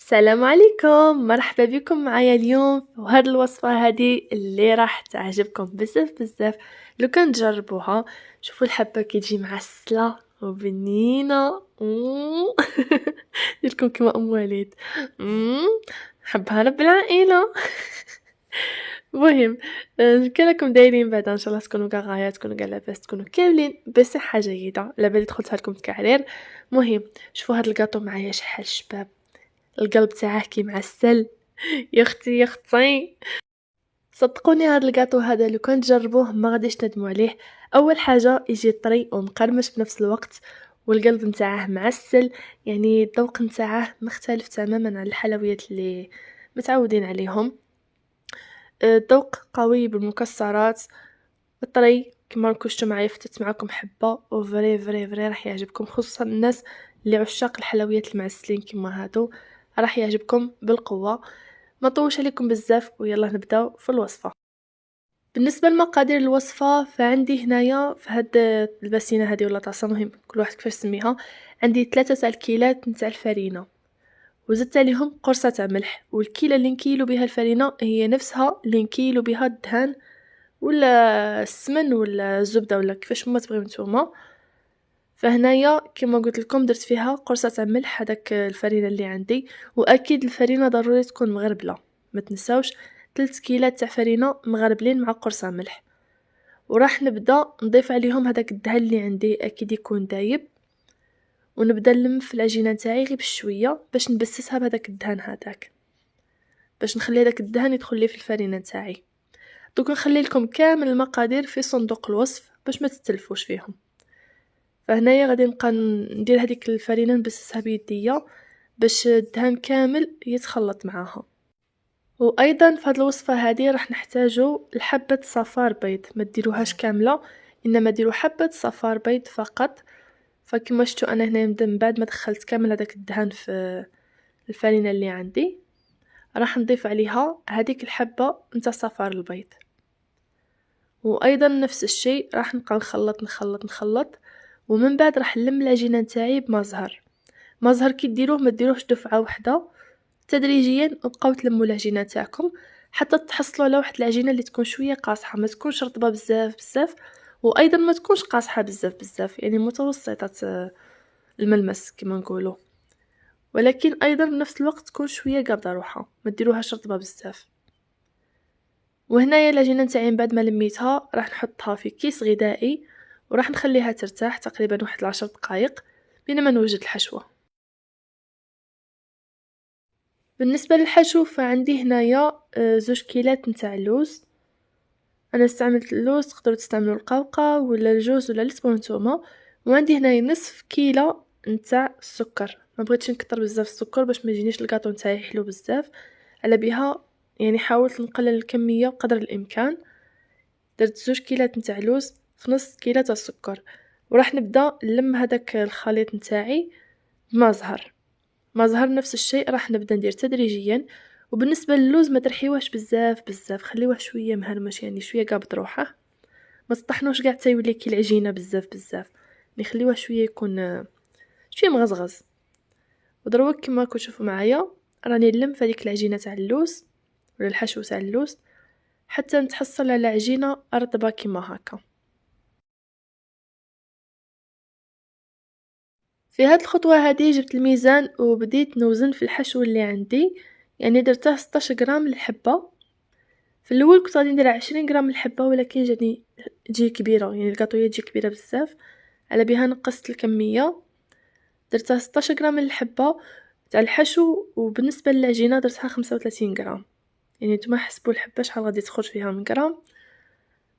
السلام عليكم، مرحبا بكم معايا اليوم وهاد الوصفة هادي اللي راح تعجبكم بزاف بزاف. لو كان تجربوها شوفوا الحبة كي تجي معسلة وبنينة ديركم كيما ام وليد. حبها انا بالعائلة. مهم، كان راكم دايرين بعدا ان شاء الله تكونوا كاع غاية، تكونوا كاع لاباس، تكونوا كاملين بصحة جيدة. على بالي دخلتها لكم تكعرير. مهم، شوفوا هاد الكاطو معايا شحال شباب، القلب تاعه كي معسل. يا اختي يا اختي، صدقوني هذا الجاتو هذا لو كان تجربوه ما غاديش تندموا عليه. اول حاجه يجي طري ومقرمش في نفس الوقت، والقلب نتاعه معسل، يعني الذوق نتاعه مختلف تماما عن الحلويات اللي متعودين عليهم. الذوق قوي بالمكسرات، الطري كما راكم شفتوا معايا فتت معاكم حبه وفري فري فري راح يعجبكم، خصوصا الناس اللي عشاق الحلويات المعسلين كما هادو راح يعجبكم بالقوه. ما طولش عليكم بزاف ويلا نبداو في الوصفه. بالنسبه لمقادير الوصفه فعندي هنايا في هاد الباسينه هذه ولا طاسه، مهم كل واحد كيفاش سميها. عندي 3 تاع الكيلات نتاع الفرينه، وزدت عليهم قرصه تاع ملح، والكيله اللي نكيلو بها الفرينه هي نفسها اللي نكيلو بها الدهان ولا السمن ولا الزبده ولا كيفاش ما تبغيو نتوما. فهنايا كما قلت لكم درت فيها قرصه تاع ملح هذاك الفرينه اللي عندي، واكيد الفرينه ضروري تكون مغربله، ما تنساوش 3 كيلات تاع فرينه مغربلين مع قرصه ملح. وراح نبدا نضيف عليهم هذاك الدهن اللي عندي اكيد يكون دايب، ونبدا نلم في العجينه نتاعي غير بشويه باش نبسسها بهذاك الدهن هذاك، باش نخلي هذاك الدهن يدخل لي في الفرينه نتاعي. دوك نخلي لكم كامل المقادير في صندوق الوصف باش ما تتلفوش فيهم. فهنايا غادي نبقى ندير هذيك الفرينه نبسسها بيديا باش الدهن كامل يتخلط معاها. وايضا في هذه الوصفه هذه راح نحتاجو الحبه صفار بيض، ما ديروهاش كامله، انما ديروا حبه صفار بيض فقط. فكما شفتوا انا هنا من بعد ما دخلت كامل هذاك الدهن في الفرينه اللي عندي، راح نضيف عليها هذيك الحبه نتاع صفار البيض. وايضا نفس الشيء راح نبقى نخلط نخلط نخلط، ومن بعد راح نلم العجينه نتاعي بمزهر. مزهر كي ديروه ما ديروهش دفعه واحده، تدريجيا وبقاو تلموا العجينه تاعكم حتى تحصلوا على واحد العجينه اللي تكون شويه قاصحه، ما تكونش رطبه بزاف بزاف وايضا ما تكونش قاصحه بزاف بزاف، يعني متوسطه الملمس كما نقولوا، ولكن ايضا بنفس الوقت تكون شويه قابضه روحها، ما ديروهاش رطبه بزاف. وهنايا العجينه نتاعي بعد ما لميتها راح نحطها في كيس غذائي، وراح نخليها ترتاح تقريبا واحد 10 دقائق بينما نوجد الحشوه. بالنسبه للحشو فعندي هنايا 2 كيلات نتاع اللوز. انا استعملت اللوز، تقدروا تستعملوا القوقة ولا الجوز ولا اللي تبغوا نتوما. وعندي هنايا نصف كيلو نتاع السكر، ما بغيتش نكتر بزاف السكر باش ما يجينيش الكاطو نتاعي حلو بزاف. على بها يعني حاولت نقلل الكميه قدر الامكان. درت 2 كيلات نتاع لوز في نص كيلو تاع السكر، وراح نبدا نلم هذاك الخليط نتاعي بما زهر. ما زهر نفس الشيء راح نبدا ندير تدريجيا. وبالنسبه للوز ما ترحيوهش بزاف بزاف، خليوه شويه مهرمش، يعني شويه قابض روحه، ما تطحنوش كاع حتى يولي كي العجينه بزاف بزاف، نخليوه شويه يكون شويه مغزغز. ودروك كما راكم تشوفوا معايا راني نلم في هذيك العجينه تاع اللوز ولا الحشو تاع اللوز حتى نتحصل على عجينه رطبه كما هكا. في هاد الخطوه هذه جبت الميزان وبديت نوزن في الحشو اللي عندي، يعني درته 16 غرام للحبه. في الاول كنت غادي ندير 20 غرام الحبه، ولكن جاتني تجي كبيره، يعني الكاطويه تجي كبيره بزاف، على بها نقصت الكميه درتها 16 غرام الحبه تاع الحشو. وبالنسبه للعجينه درتها 35 غرام، يعني نتوما حسبوا الحبه شحال غادي تخرج فيها من غرام.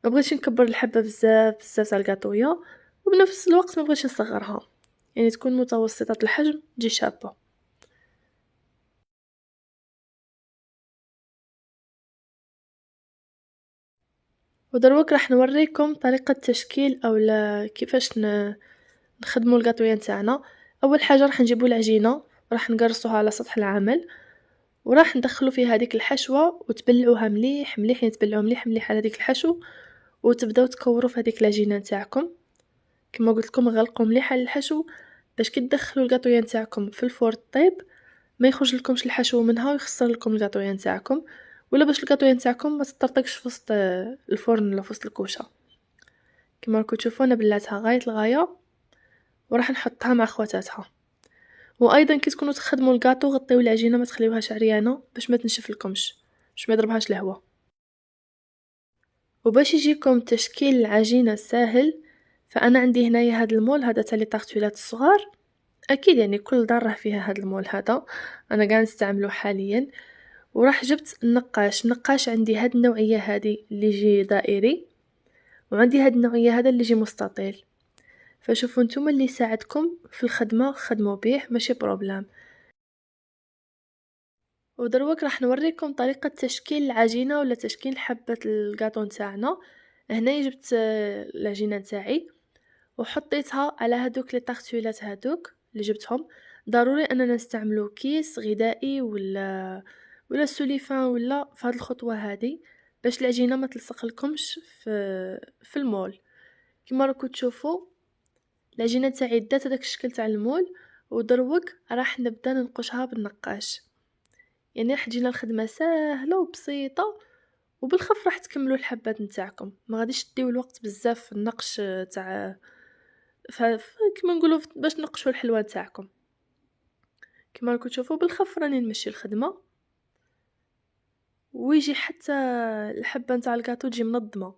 ما بغيتش نكبر الحبه بزاف بزاف تاع الكاطويه، وبنفس الوقت ما بغيتش نصغرها، يعني تكون متوسطه الحجم تجي شابه. ودروك راح نوريكم طريقه تشكيل او كيفاش نخدموا الكاطويه نتاعنا. اول حاجه راح نجيبوا العجينه، راح نقرصوها على سطح العمل، وراح ندخلوا فيها هذيك الحشوه وتبلعوها مليح مليح، يعني تبلعوا مليح مليح على هذيك الحشو، وتبداو تكوروا في هذيك العجينه نتاعكم. كما قلت لكم غلقوا مليح على الحشو باش كي تدخلوا الكاطويه نتاعكم في الفور طيب ما يخرج لكمش الحشو منها ويخسر لكم القاطويه نتاعكم، ولا باش القاطويه نتاعكم ما تطرطقش في وسط الفرن ولا في وسط الكوشه. كما راكم تشوفوا انا بلاتها غايه الغايه وراح نحطها مع خواتاتها. وايضا كي تكونوا تخدموا الكاطو غطيو العجينه ما تخليوهاش عريانه باش ما تنشف لكمش، باش ما يضربهاش الهواء. وباش يجيكم تشكيل العجينه ساهل، فانا عندي هنايا هذا المول هذا تاع لي طارطولات الصغار، اكيد يعني كل دار راه فيها هذا المول هذا، انا قاعد نستعمله حاليا. وراح جبت النقاش عندي هاد النوعيه هذه اللي يجي دائري، وعندي هاد النوعيه هذا اللي يجي مستطيل. فشوفوا نتوما اللي يساعدكم في الخدمه خدموا بيه ماشي بروبلام. ودروك راح نوريكم طريقه تشكيل العجينه ولا تشكيل حبه الكاطو نتاعنا. هنا جبت العجينه نتاعي وحطيتها على هادوك لي طارطولات هادوك اللي جبتهم. ضروري اننا نستعملو كيس غذائي ولا سوليفان ولا في هاد الخطوه هذه باش العجينه ما تلصق لكمش في المول. كما راكم تشوفوا العجينه تاعي دات هذاك الشكل تاع المول، ودروك راح نبدا ننقشها بالنقاش. يعني راح تجينا الخدمه سهله وبسيطه، وبالخف راح تكملوا الحبات نتاعكم، ما غاديش تديو الوقت بزاف في النقش تاع كما نقولوا باش نقشوا الحلوه نتاعكم. كما راكم تشوفوا بالخف راني نمشي الخدمه، ويجي حتى الحبه نتاع الكاطو تجي منظمه،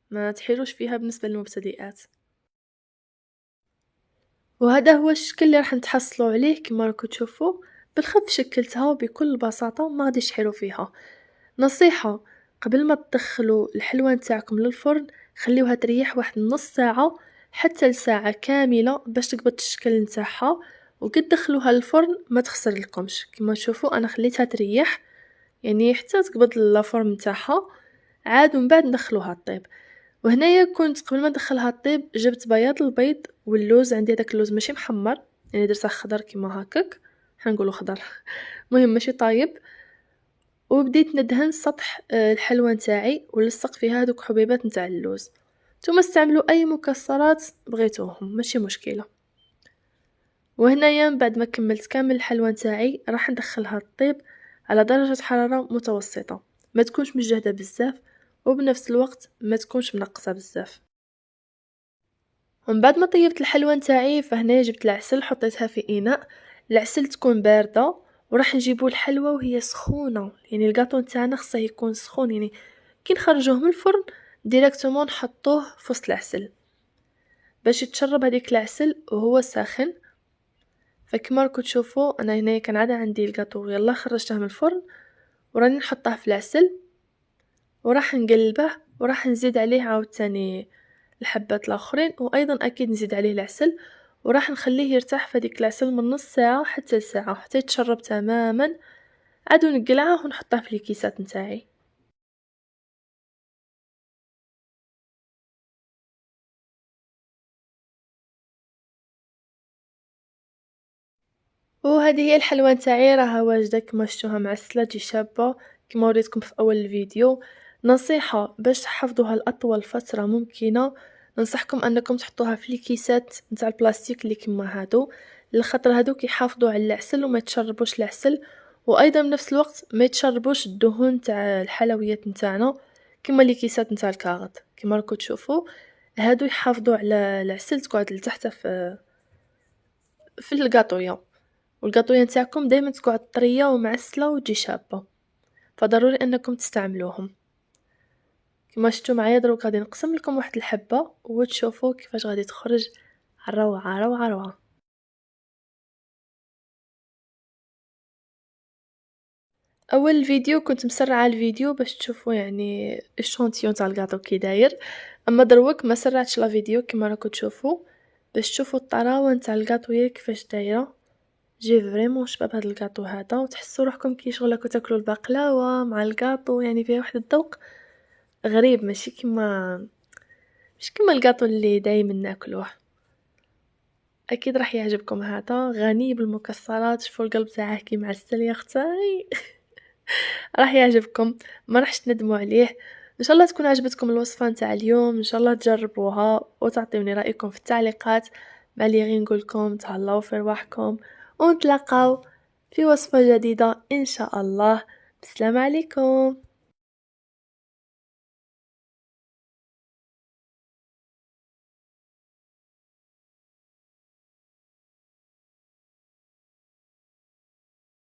ما تحيروش فيها بالنسبه للمبتدئات. وهذا هو الشكل اللي راح نتحصلوا عليه. كما راكم تشوفوا بالخف شكلتها بكل بساطه، ما غاديش تحيروا فيها. نصيحه، قبل ما تدخلوا الحلوه نتاعكم للفرن خليوها تريح واحد نص ساعه حتى لساعه كامله باش تقبض الشكل نتاعها، وقد دخلوها للفرن ما تخسر لكمش. كما تشوفوا انا خليتها تريح يعني حتى تقبض الفرن نتاعها، عاد ومن بعد ندخلوها الطيب. وهنايا كنت قبل ما ندخلها الطيب جبت بياض البيض واللوز، عندي هذاك اللوز ماشي محمر يعني درته خضر كيما هكاك، حنقولوا خضر مهم ماشي طايب. وبديت ندهن سطح الحلوه نتاعي ولصق فيها هذوك حبيبات نتاع اللوز. ثم استعملوا اي مكسرات بغيتوهم ماشي مشكله. وهنايا بعد ما كملت كامل الحلوه نتاعي راح ندخلها الطيب على درجه حراره متوسطه، ما تكونش مجهده بزاف وبنفس الوقت ما تكونش منقصه بزاف. ومن بعد ما طيبت الحلوه نتاعي فهنا جبت العسل حطيتها في اناء. العسل تكون بارده وراح نجيبوا الحلوه وهي سخونه، يعني الكاطو نتاعنا خصه يكون سخون، يعني كي نخرجوه من الفرن ديريكتومون نحطوه في وسط العسل باش يتشرب هذيك العسل وهو ساخن. فكما راكم تشوفوا انا هنا كان عاد عندي الكاطو يلا خرجته من الفرن وراني نحطه في العسل وراح نقلبه وراح نزيد عليه عاوتاني الحبات الاخرين، وايضا اكيد نزيد عليه العسل وراح نخليه يرتاح في ديك العسل من نص ساعه حتى لساعه حتى يتشرب تماما. عاد نقلعه ونحطه في الكيسات نتاعي. وهذه هي الحلوه نتاعي راها واجده كما شفتوها معسله تجي شابه كما وريتكم في اول الفيديو. نصيحه باش تحفظوها لاطول فتره ممكنه، ننصحكم انكم تحطوها في الكيسات نتاع البلاستيك اللي كما هادو، لخاطر هادوك يحافظوا على العسل وما يتشربوش العسل، وايضا بنفس الوقت ما يتشربوش الدهون تاع الحلويات نتاعنا كما لي كيسات نتاع الكاغط. كما راكم تشوفوا هادو يحافظوا على العسل تقعد لتحت في الكاطويه، والقطويه نتاعكم دائما تقعد طريه ومعسله وتجي شابه، فضروري انكم تستعملوهم. كما شفتوا معايا دروك غادي نقسم لكم واحد الحبه وتشوفوا كيفاش غادي تخرج روعه روعه روعه. اول فيديو كنت مسرعه الفيديو باش تشوفوا يعني الشونتيون تاع الكاطو كي داير، اما دروك ما سرعتش لا فيديو كما راكم تشوفوا باش تشوفوا الطراوه نتاع الكاطويه كيفاش دايره. جي فريمون شباب هذا الكاطو هذا، وتحسوا روحكم كي شغل راكم تاكلوا البقلاوه مع الكاطو، يعني فيه واحد الذوق غريب مش كما الكاطو اللي دايما ناكلوه. اكيد راح يعجبكم، هذا غني بالمكسرات، شوفوا القلب تاعه كي معسل يا اختي راح يعجبكم ما راحش تندموا عليه. ان شاء الله تكون عجبتكم الوصفه نتاع اليوم، ان شاء الله تجربوها وتعطيوني رايكم في التعليقات. مع اللي غير نقولكم تهلاو في رواحكم ونتلاقاو في وصفة جديدة إن شاء الله. بسلام عليكم.